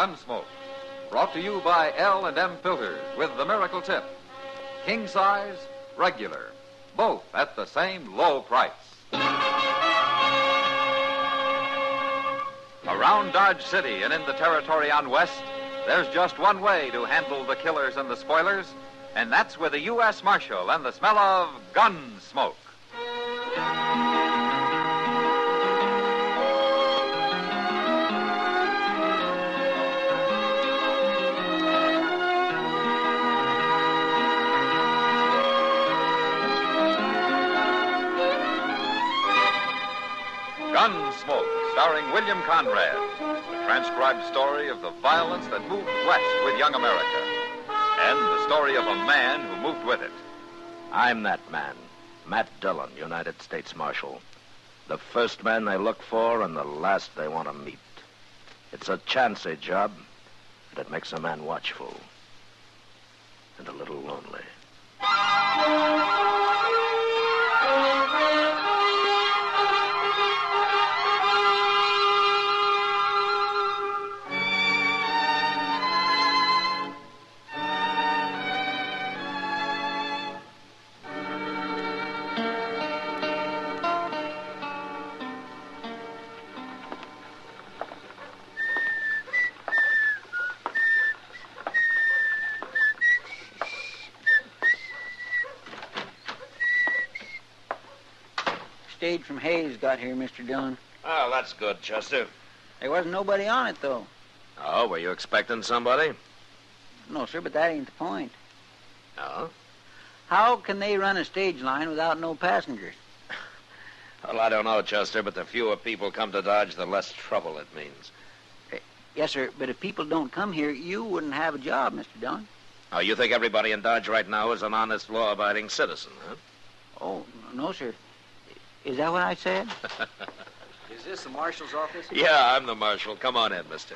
Gunsmoke. Brought to you by L&M Filters with the miracle tip. King size, regular. Both at the same low price. Around Dodge City and in the territory on West, there's just one way to handle the killers and the spoilers, and that's with a U.S. Marshal and the smell of Gunsmoke. Gunsmoke, starring William Conrad, the transcribed story of the violence that moved west with young America, and the story of a man who moved with it. I'm that man, Matt Dillon, United States Marshal. The first man they look for and the last they want to meet. It's a chancy job, and it makes a man watchful and a little lonely. Stage from Hayes got here, Mr. Dillon. Oh, that's good, Chester. There wasn't nobody on it, though. Oh, were you expecting somebody? No, sir, but that ain't the point. No? How can they run a stage line without no passengers? Well, I don't know, Chester, but the fewer people come to Dodge, the less trouble it means. Yes, sir, but if people don't come here, you wouldn't have a job, Mr. Dillon. Oh, you think everybody in Dodge right now is an honest, law-abiding citizen, huh? Oh, no, sir. Is that what I said? Is this the marshal's office? Yeah, I'm the marshal. Come on in, mister.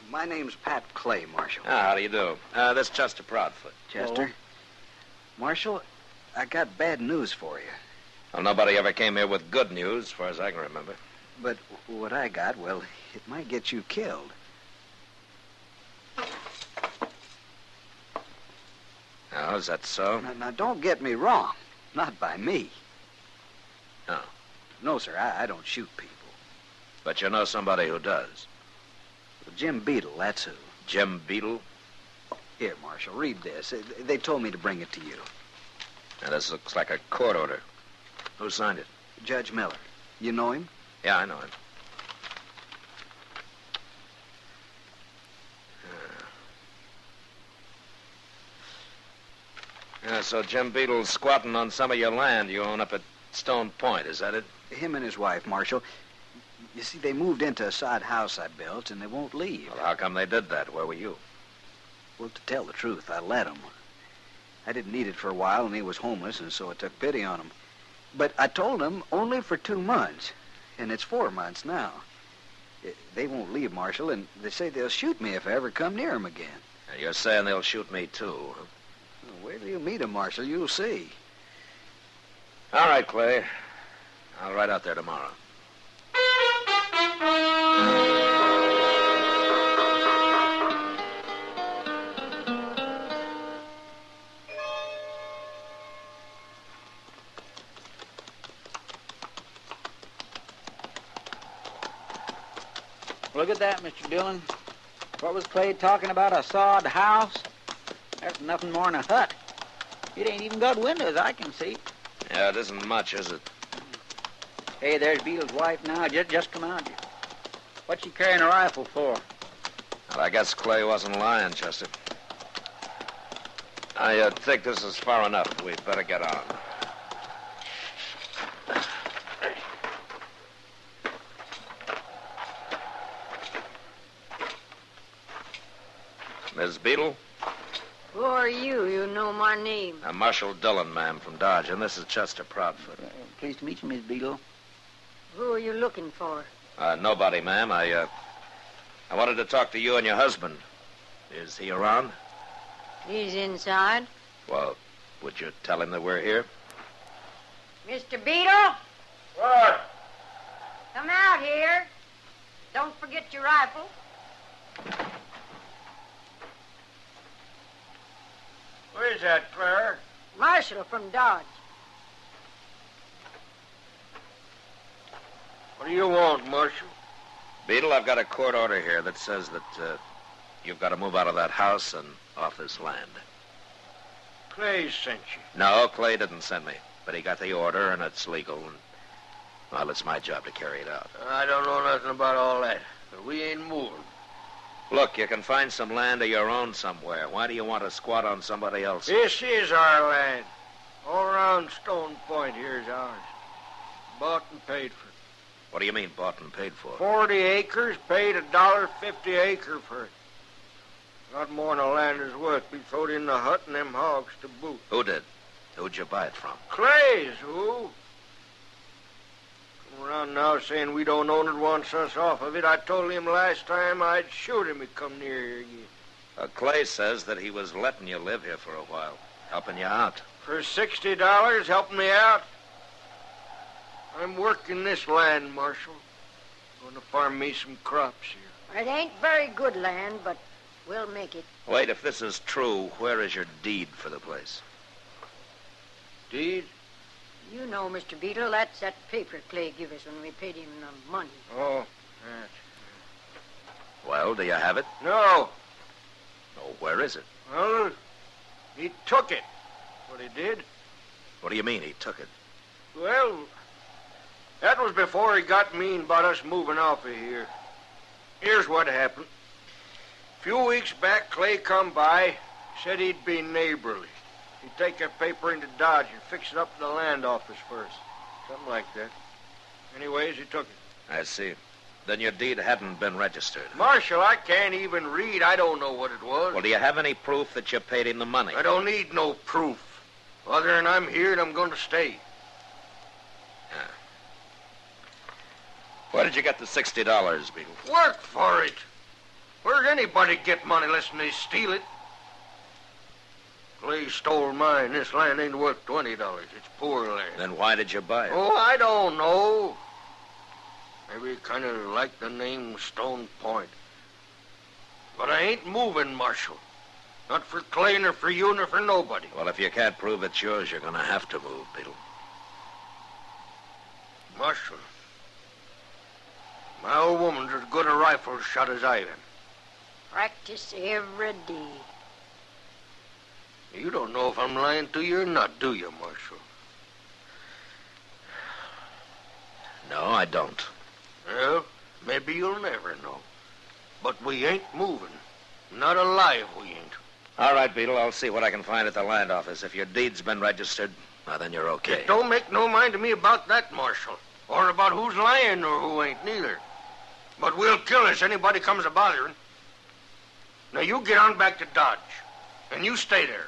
My name's Pat Clay, Marshal. How do you do? This is Chester Proudfoot. Chester? Marshal, I got bad news for you. Well, nobody ever came here with good news, as far as I can remember. But what I got, well, it might get you killed. Oh, is that so? Now, don't get me wrong. Not by me. No. No, sir, I don't shoot people. But you know somebody who does. Well, Jim Beetle, that's who. Jim Beetle? Here, Marshal, read this. They told me to bring it to you. Now, this looks like a court order. Who signed it? Judge Miller. You know him? Yeah, I know him. So Jim Beetle's squatting on some of your land you own up at Stone Point, is that it? Him and his wife, Marshal. You see, they moved into a sod house I built, and they won't leave. Well, how come they did that? Where were you? Well, to tell the truth, I let him. I didn't need it for a while, and he was homeless, and so I took pity on him. But I told him only for 2 months, and it's 4 months now. They won't leave, Marshal, and they say they'll shoot me if I ever come near him again. Now, you're saying they'll shoot me, too, huh? Well, wait till you meet him, Marshal. You'll see. All right, Clay. I'll ride out there tomorrow. Look at that, Mr. Dillon. What was Clay talking about, a sod house? That's nothing more than a hut. It ain't even got windows, I can see. Yeah, it isn't much, is it? Hey, there's Beetle's wife now. Just come out. What's she carrying a rifle for? Well, I guess Clay wasn't lying, Chester. I think this is far enough. We'd better get on. Miss Beetle? Who are you? You know my name. I'm Marshal Dillon, ma'am, from Dodge, and this is Chester Proudfoot. Pleased to meet you, Miss Beetle. Who are you looking for? Nobody, ma'am. I wanted to talk to you and your husband. Is he around? He's inside. Well, would you tell him that we're here? Mr. Beetle? What? Come out here. Don't forget your rifle. is that, Claire? Marshal from Dodge. What do you want, Marshal? Beetle, I've got a court order here that says that you've got to move out of that house and off this land. Clay sent you. No, Clay didn't send me. But he got the order, and it's legal. And, well, it's my job to carry it out. I don't know nothing about all that. But we ain't moving. Look, you can find some land of your own somewhere. Why do you want to squat on somebody else's? This is our land. All around Stone Point here's ours. Bought and paid for. What do you mean, bought and paid for? 40 acres, paid $1.50 acre for it. Not more than the land is worth. We throwed in the hut and them hogs to boot. Who did? Who'd you buy it from? Clay's, who? Come around now saying we don't own it, wants us off of it. I told him last time I'd shoot him he'd come near here again. Clay says that he was letting you live here for a while, helping you out. For $60, helping me out? I'm working this land, Marshal. Going to farm me some crops here. It ain't very good land, but we'll make it. Wait, if this is true, where is your deed for the place? Deed? You know, Mr. Beetle, that's that paper Clay give us when we paid him the money. Oh, that. Well, do you have it? No. Oh, where is it? Well, he took it. What he did. What do you mean, he took it? Well, that was before he got mean about us moving off of here. Here's what happened. A few weeks back, Clay come by, said he'd be neighborly. He'd take that paper into Dodge and fix it up to the land office first. Something like that. Anyways, he took it. I see. Then your deed hadn't been registered. Marshal, I can't even read. I don't know what it was. Well, do you have any proof that you paid him the money? I don't need no proof. Other than I'm here and I'm going to stay. Where did you get the $60, Beetle? Work for it. Where'd anybody get money unless they steal it? Clay stole mine. This land ain't worth $20. It's poor land. Then why did you buy it? Oh, I don't know. Maybe you kind of like the name Stone Point. But I ain't moving, Marshal. Not for Clay, nor for you, nor for nobody. Well, if you can't prove it's yours, you're going to have to move, Beetle. Marshal, my old woman's as good a rifle shot as I am. Practice every day. You don't know if I'm lying to you or not, do you, Marshal? No, I don't. Well, maybe you'll never know. But we ain't moving. Not alive, we ain't. All right, Beetle, I'll see what I can find at the land office. If your deed's been registered, well, then you're okay. It don't make no mind to me about that, Marshal. Or about who's lying or who ain't, neither. But we'll kill us anybody comes a-bothering. Now, you get on back to Dodge. And you stay there.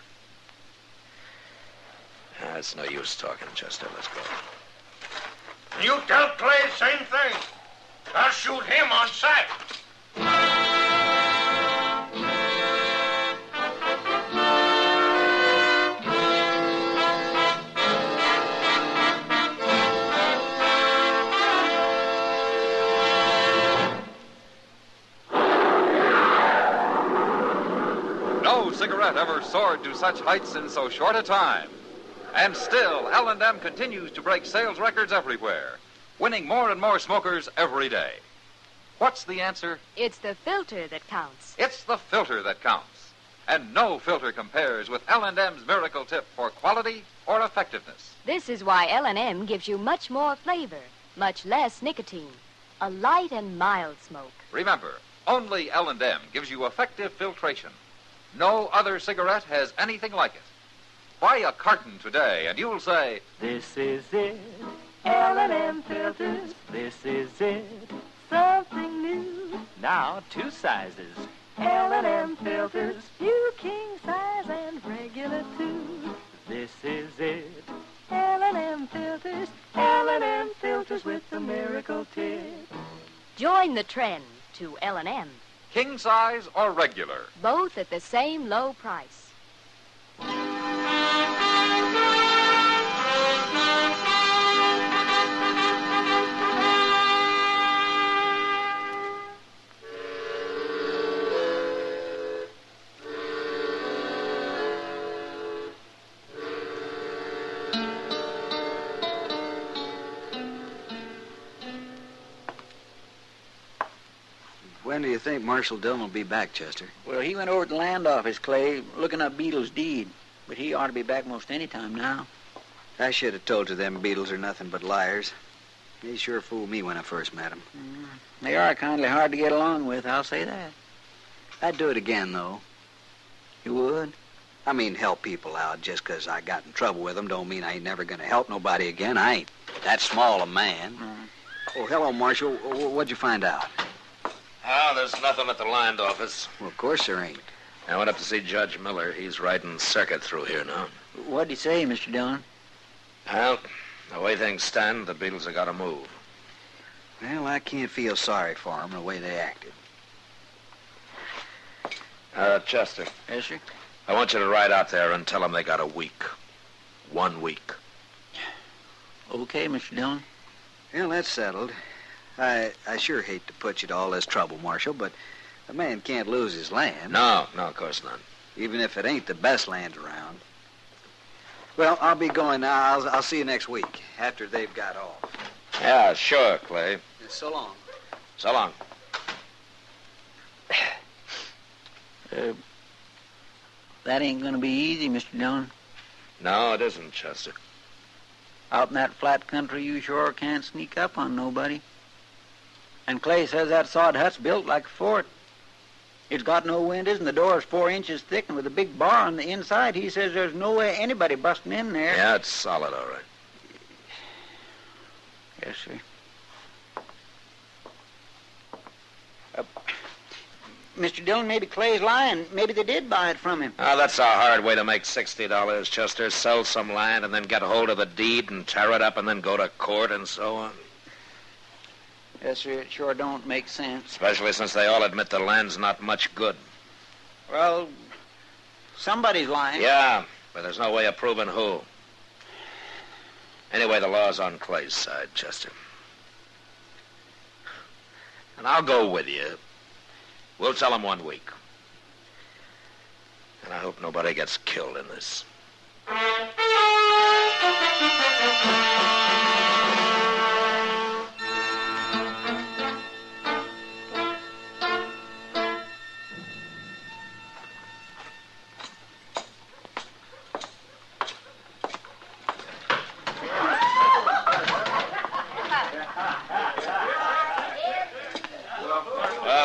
It's no use talking, Chester. Let's go. And you tell Clay the same thing. I'll shoot him on sight. No cigarette ever soared to such heights in so short a time. And still, L&M continues to break sales records everywhere, winning more and more smokers every day. What's the answer? It's the filter that counts. It's the filter that counts. And no filter compares with L&M's miracle tip for quality or effectiveness. This is why L&M gives you much more flavor, much less nicotine, a light and mild smoke. Remember, only L&M gives you effective filtration. No other cigarette has anything like it. Buy a carton today, and you'll say, "This is it, L&M filters. This is it, something new. Now 2 sizes, L&M filters. You king size and regular too. This is it, L&M filters. L&M filters with the miracle tip. Join the trend to L&M. king size or regular. Both at the same low price. When do you think Marshal Dillon will be back, Chester? Well, he went over to the land office, Clay, looking up Beetles' deed. But he ought to be back most any time now. I should have told you them Beetles are nothing but liars. They sure fooled me when I first met them. They are kindly hard to get along with, I'll say that. I'd do it again, though. You would? I mean, help people out just 'cause I got in trouble with them don't mean I ain't never going to help nobody again. I ain't that small a man. Oh, hello, Marshal. What'd you find out? Oh, there's nothing at the land office. Well, of course there ain't. I went up to see Judge Miller. He's riding circuit through here now. What'd he say, Mr. Dillon? Well, the way things stand, the Beetles have got to move. Well, I can't feel sorry for them the way they acted. Chester, Yes, sir? I want you to ride out there and tell them they got a week. 1 week. Okay, Mr. Dillon. Well, that's settled. I sure hate to put you to all this trouble, Marshal, but a man can't lose his land. No, of course not. Even if it ain't the best land around. Well, I'll be going now. I'll see you next week, after they've got off. Yeah, sure, Clay. So long. So long. That ain't gonna be easy, Mr. Dillon. No, it isn't, Chester. Out in that flat country, you sure can't sneak up on nobody. And Clay says that sod hut's built like a fort. It's got no windows, and the door's 4 inches thick, and with a big bar on the inside, he says there's no way anybody busting in there. Yeah, it's solid, all right. Yes, sir. Mr. Dillon, maybe Clay's lying. Maybe they did buy it from him. Oh, that's a hard way to make $60, Chester. Sell some land and then get a hold of the deed and tear it up and then go to court and so on. Yes, sir, it sure don't make sense. Especially since they all admit the land's not much good. Well, somebody's lying. Yeah, but there's no way of proving who. Anyway, the law's on Clay's side, Chester. And I'll go with you. We'll tell him 1 week. And I hope nobody gets killed in this.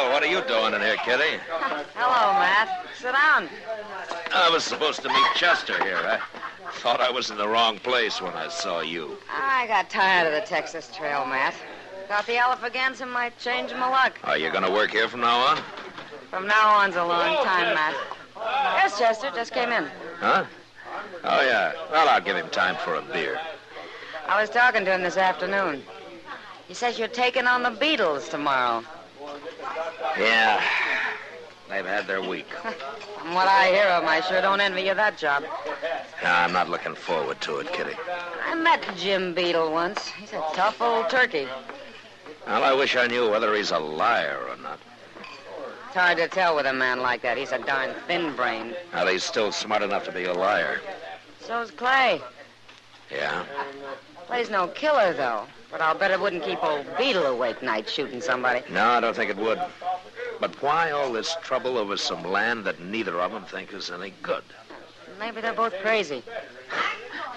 What are you doing in here, Kitty? Hello, Matt. Sit down. I was supposed to meet Chester here. I thought I was in the wrong place when I saw you. I got tired of the Texas Trail, Matt. Thought the Alafagans might change my luck. Are you going to work here from now on? From now on's a long time, Matt. Yes, Chester, just came in. Huh? Oh, yeah. Well, I'll give him time for a beer. I was talking to him this afternoon. He says you're taking on the Beetles tomorrow. Yeah. They've had their week. From what I hear of him, I sure don't envy you that job. I'm not looking forward to it, Kitty. I met Jim Beetle once. He's a tough old turkey. Well, I wish I knew whether he's a liar or not. It's hard to tell with a man like that. He's a darn thin-brained. Well, he's still smart enough to be a liar. So's Clay. Yeah? Clay's no killer, though. But I'll bet it wouldn't keep old Beetle awake nights shooting somebody. No, I don't think it would. But why all this trouble over some land that neither of them think is any good? Maybe they're both crazy.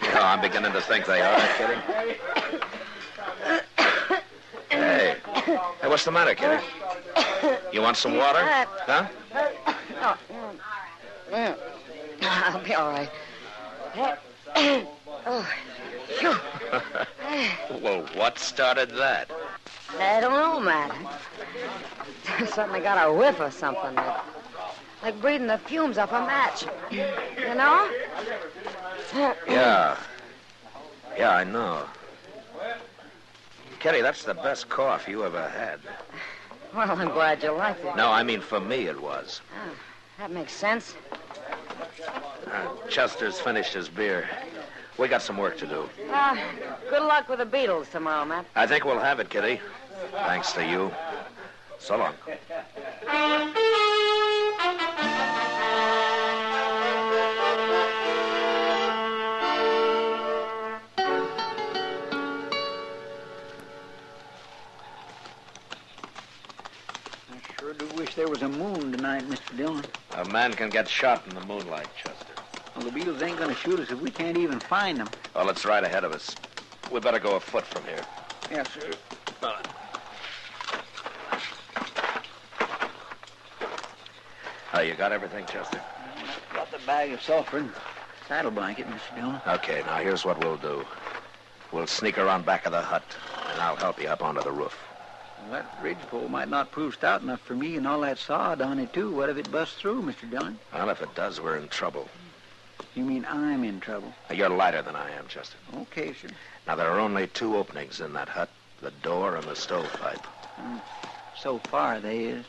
Yeah, I'm beginning to think they are, Kitty. Hey, what's the matter, Kitty? You want some water? Huh? I'll be all right. Oh, phew. Well, what started that? I don't know, Matt. I suddenly got a whiff of something, like breathing the fumes off a match. You know? Yeah. Yeah, I know. Kitty, that's the best cough you ever had. Well, I'm glad you liked it. No, I mean for me it was. Oh, that makes sense. Chester's finished his beer. We got some work to do. Good luck with the Beetles tomorrow, Matt. I think we'll have it, Kitty. Thanks to you. So long. tonight, Mr. Dillon? A man can get shot in the moonlight, Chester. Well, the Beetles ain't going to shoot us if we can't even find them. Well, it's right ahead of us. We better go afoot from here. Yes, sir. You got everything, Chester? Got the bag of sulfur and saddle blanket, Mr. Dillon. Okay, now here's what we'll do. We'll sneak around back of the hut, and I'll help you up onto the roof. Well, that ridgepole might not prove stout enough for me and all that sod on it, too. What if it busts through, Mr. Dillon? Well, if it does, we're in trouble. You mean I'm in trouble? You're lighter than I am, Chester. Okay, sir. Now, there are only two openings in that hut, the door and the stovepipe. So far, they is.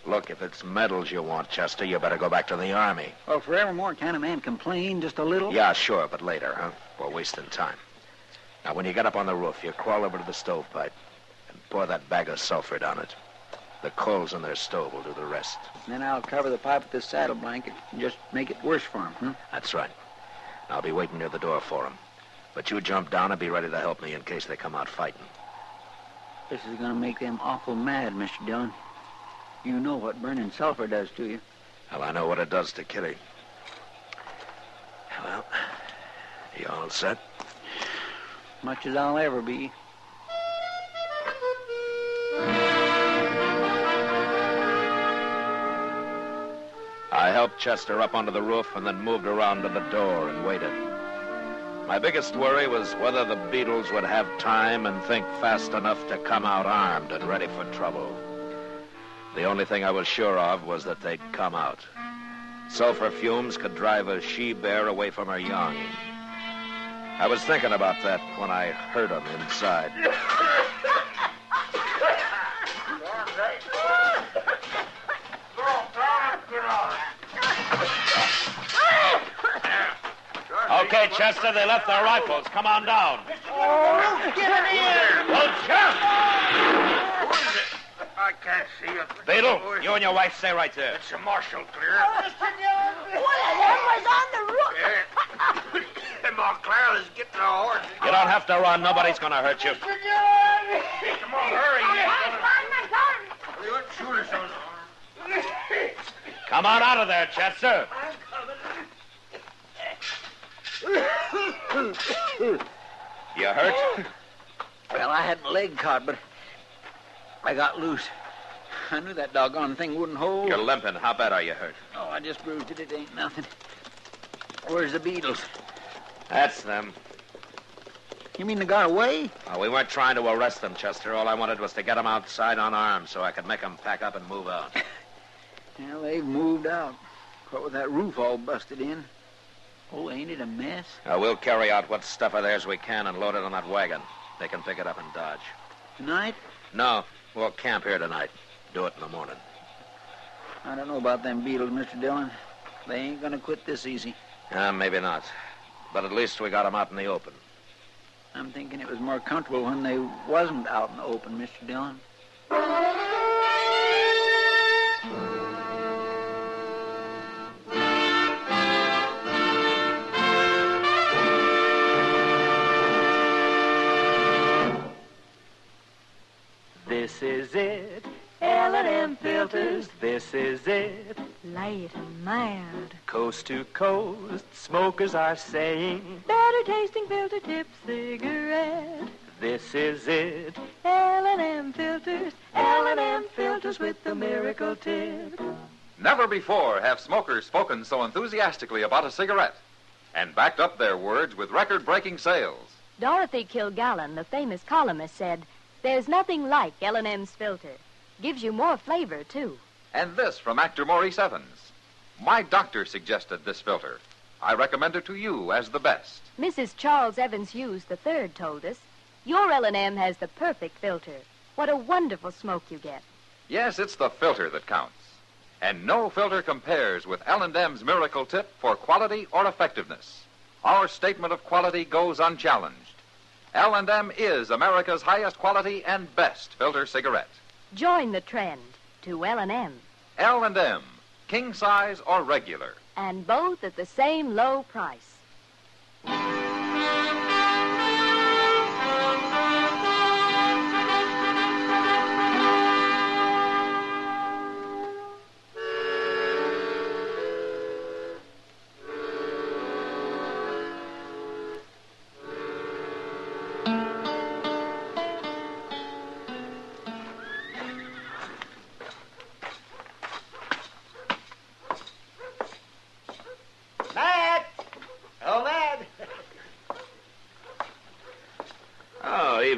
Look, if it's medals you want, Chester, you better go back to the Army. Well, forevermore, can a man complain just a little? Yeah, sure, but later, huh? We're wasting time. Now, when you get up on the roof, you crawl over to the stovepipe and pour that bag of sulfur down it. The coals in their stove will do the rest. Then I'll cover the pipe with this saddle blanket and just make it worse for him, That's right. I'll be waiting near the door for him. But you jump down and be ready to help me in case they come out fighting. This is going to make them awful mad, Mr. Dillon. You know what burning sulfur does to you. Well, I know what it does to Kitty. Well, you all set? Much as I'll ever be. I helped Chester up onto the roof and then moved around to the door and waited. My biggest worry was whether the Beetles would have time and think fast enough to come out armed and ready for trouble. The only thing I was sure of was that they'd come out. Sulfur fumes could drive a she-bear away from her young. I was thinking about that when I heard them inside. Okay, Chester, they left their rifles. Come on down. Oh, get in here! Don't jump! Who is it? I can't see it. Beetle, you and your wife stay right there. It's a marshal, clear. One of them was on the roof. Yeah. Montclair is getting a horse. You don't have to run. Nobody's going to hurt you. Come on, hurry. You won't shoot us on. Come on out of there, Chester. You hurt? Well, I had my leg caught, but I got loose. I knew that doggone thing wouldn't hold. You're limping. How bad are you hurt? Oh, I just bruised it. It ain't nothing. Where's the Beetles? That's them. You mean they got away? Oh, we weren't trying to arrest them, Chester. All I wanted was to get them outside unarmed so I could make them pack up and move out. Well, they've moved out. What with that roof all busted in. Oh, ain't it a mess? We'll carry out what stuff of theirs we can and load it on that wagon. They can pick it up and dodge. Tonight? No, we'll camp here tonight. Do it in the morning. I don't know about them Beetles, Mr. Dillon. They ain't gonna quit this easy. Maybe not. But at least we got them out in the open. I'm thinking it was more comfortable when they wasn't out in the open, Mr. Dillon. This is it, L&M filters, this is it. Light and mild. Coast to coast, smokers are saying, better tasting filter tip cigarette. This is it, L&M filters, L&M filters with the miracle tip. Never before have smokers spoken so enthusiastically about a cigarette and backed up their words with record-breaking sales. Dorothy Kilgallen, the famous columnist, said, "There's nothing like L&M's filter. Gives you more flavor, too." And this from actor Maurice Evans. My doctor suggested this filter. I recommend it to you as the best. Mrs. Charles Evans Hughes III told us, "Your L&M has the perfect filter. What a wonderful smoke you get." Yes, it's the filter that counts. And no filter compares with L&M's Miracle Tip for quality or effectiveness. Our statement of quality goes unchallenged. L&M is America's highest quality and best filter cigarette. Join the trend to L&M. L&M, king size or regular. And both at the same low price.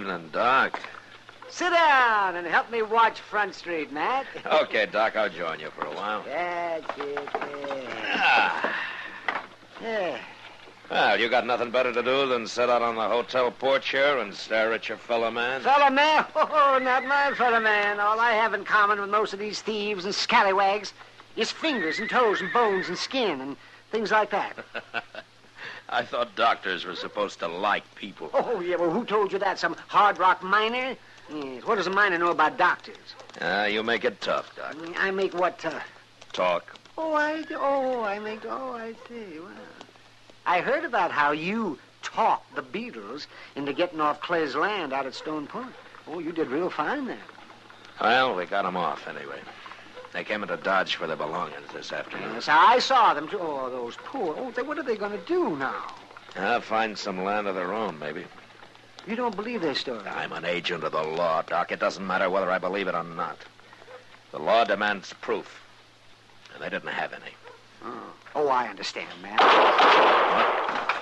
evening, Doc. Sit down and help me watch Front Street, Matt. Okay, Doc, I'll join you for a while. That's it. Yeah. Well, you got nothing better to do than sit out on the hotel porch here and stare at your fellow man? Fellow man? Oh, not my fellow man. All I have in common with most of these thieves and scallywags is fingers and toes and bones and skin and things like that. I thought doctors were supposed to like people. Oh, yeah, well, who told you that? Some hard rock miner? Yes, what does a miner know about doctors? You make it tough, Doc. I make what tough? Talk. I see. Well, I heard about how you talked the Beetles into getting off Clay's land out at Stone Point. Oh, you did real fine there. Well, we got them off anyway. They came into Dodge for their belongings this afternoon. Yes, I saw them, too. Oh, those poor... Oh, what are they going to do now? Find some land of their own, maybe. You don't believe their story? I'm an agent of the law, Doc. It doesn't matter whether I believe it or not. The law demands proof, and they didn't have any. Oh, I understand, Matt.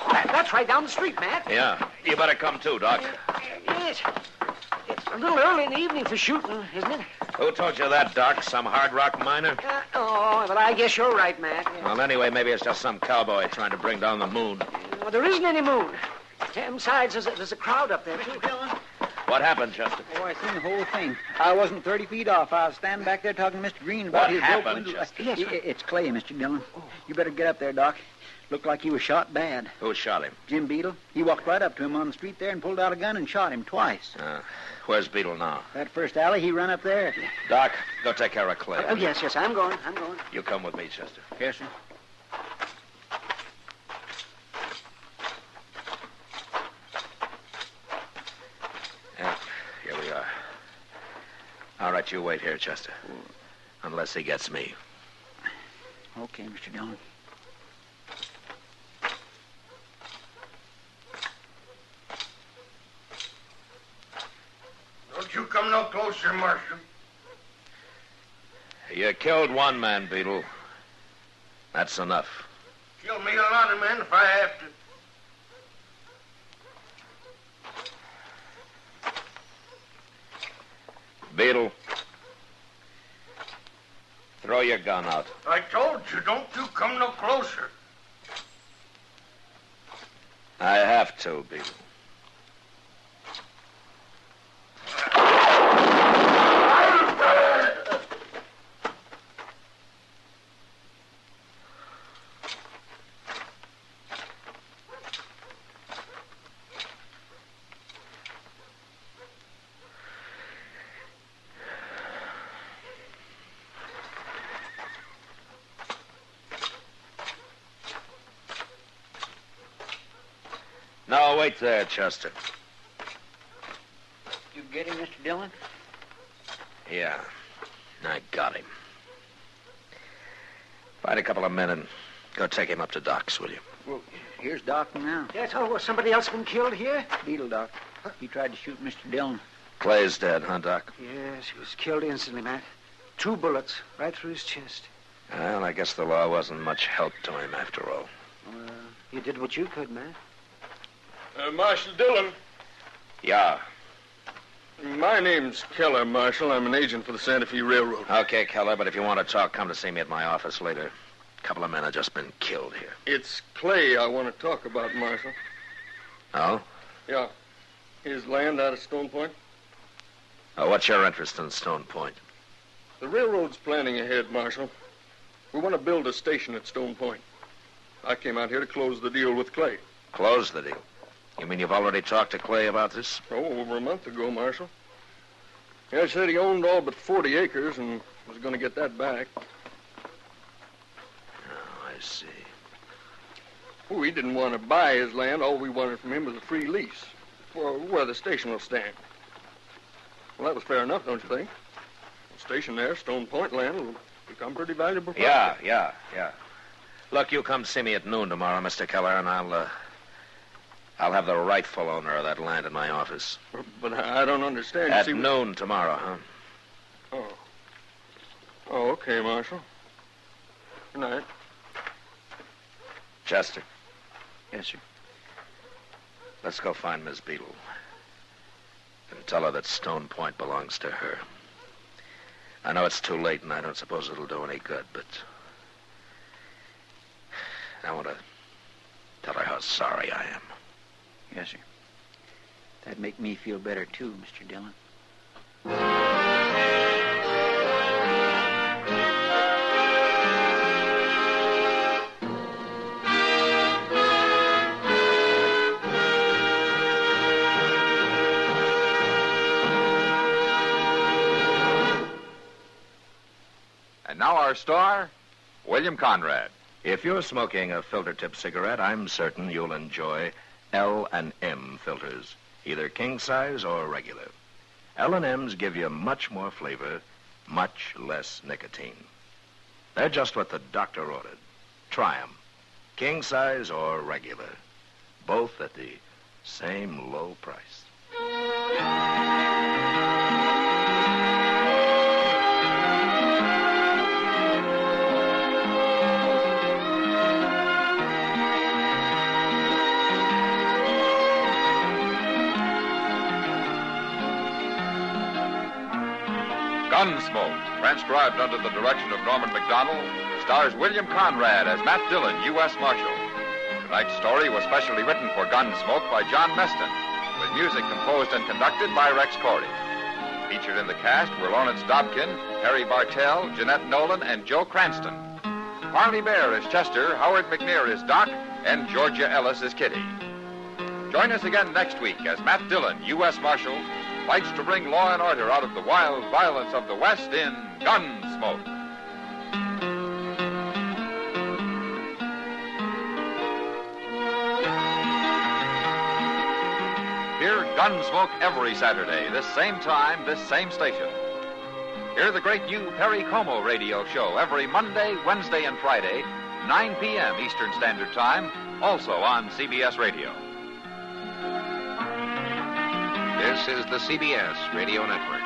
What? That's right down the street, Matt. Yeah. You better come too, Doc. Yes. It's a little early in the evening for shooting, isn't it? Who told you that, Doc? Some hard rock miner? But I guess you're right, Matt. Yeah. Well, anyway, maybe it's just some cowboy trying to bring down the moon. Well, there isn't any moon. Besides, there's a crowd up there, too. What happened, Chester? Oh, I seen the whole thing. I wasn't 30 feet off. I was standing back there talking to Mr. Green about his happened, broke window. Chester? Yes, It's Clay, Mr. Dillon. You better get up there, Doc. Looked like he was shot bad. Who shot him? Jim Beetle. He walked right up to him on the street there and pulled out a gun and shot him twice. Where's Beetle now? That first alley, he run up there. Doc, go take care of Clay. Oh, yes, I'm going. You come with me, Chester. Yes, sir. Yeah, here we are. All right, you wait here, Chester. Unless he gets me. Okay, Mr. Dillon. Don't you come no closer, Marshal. You killed one man, Beetle. That's enough. Kill me a lot of men if I have to. Beetle, throw your gun out. I told you, don't you come no closer. I have to, Beetle. No, wait there, Chester. You get him, Mr. Dillon? Yeah, I got him. Find a couple of men and go take him up to Doc's, will you? Well, here's Doc now. Yes, somebody else been killed here? Beetle, Doc. He tried to shoot Mr. Dillon. Clay's dead, huh, Doc? Yes, he was killed instantly, Matt. 2 bullets right through his chest. Well, I guess the law wasn't much help to him after all. Well, you did what you could, Matt. Marshal Dillon. Yeah. My name's Keller, Marshal. I'm an agent for the Santa Fe Railroad. Okay, Keller, but if you want to talk, come to see me at my office later. A couple of men have just been killed here. It's Clay I want to talk about, Marshal. Oh? Yeah. His land out of Stone Point. What's your interest in Stone Point? The railroad's planning ahead, Marshal. We want to build a station at Stone Point. I came out here to close the deal with Clay. Close the deal? You mean you've already talked to Clay about this? Oh, over a month ago, Marshal. Yeah, he said he owned all but 40 acres and was going to get that back. Oh, I see. We didn't want to buy his land. All we wanted from him was a free lease for where the station will stand. Well, that was fair enough, don't you think? The station there, Stone Point land, will become pretty valuable property. Yeah. Look, you come see me at noon tomorrow, Mr. Keller, and I'll have the rightful owner of that land in my office. But I don't understand. At noon tomorrow, huh? Oh, okay, Marshal. Good night. Chester. Yes, sir. Let's go find Miss Beetle. And tell her that Stone Point belongs to her. I know it's too late, and I don't suppose it'll do any good, but I want to tell her how sorry I am. Yes, sir. That'd make me feel better, too, Mr. Dillon. And now our star, William Conrad. If you're smoking a filter-tip cigarette, I'm certain you'll enjoy L&M filters, either king size or regular. L&Ms give you much more flavor, much less nicotine. They're just what the doctor ordered. Try 'em, king size or regular, both at the same low price. Gunsmoke, transcribed under the direction of Norman MacDonald, stars William Conrad as Matt Dillon, U.S. Marshal. Tonight's story was specially written for Gunsmoke by John Meston, with music composed and conducted by Rex Corey. Featured in the cast were Lawrence Dobkin, Harry Bartell, Jeanette Nolan, and Joe Cranston. Parley Bear is Chester, Howard McNear is Doc, and Georgia Ellis is Kitty. Join us again next week as Matt Dillon, U.S. Marshal, fights to bring law and order out of the wild violence of the West in Gunsmoke. Hear Gunsmoke every Saturday, this same time, this same station. Hear the great new Perry Como radio show every Monday, Wednesday, and Friday, 9 p.m. Eastern Standard Time, also on CBS Radio. This is the CBS Radio Network.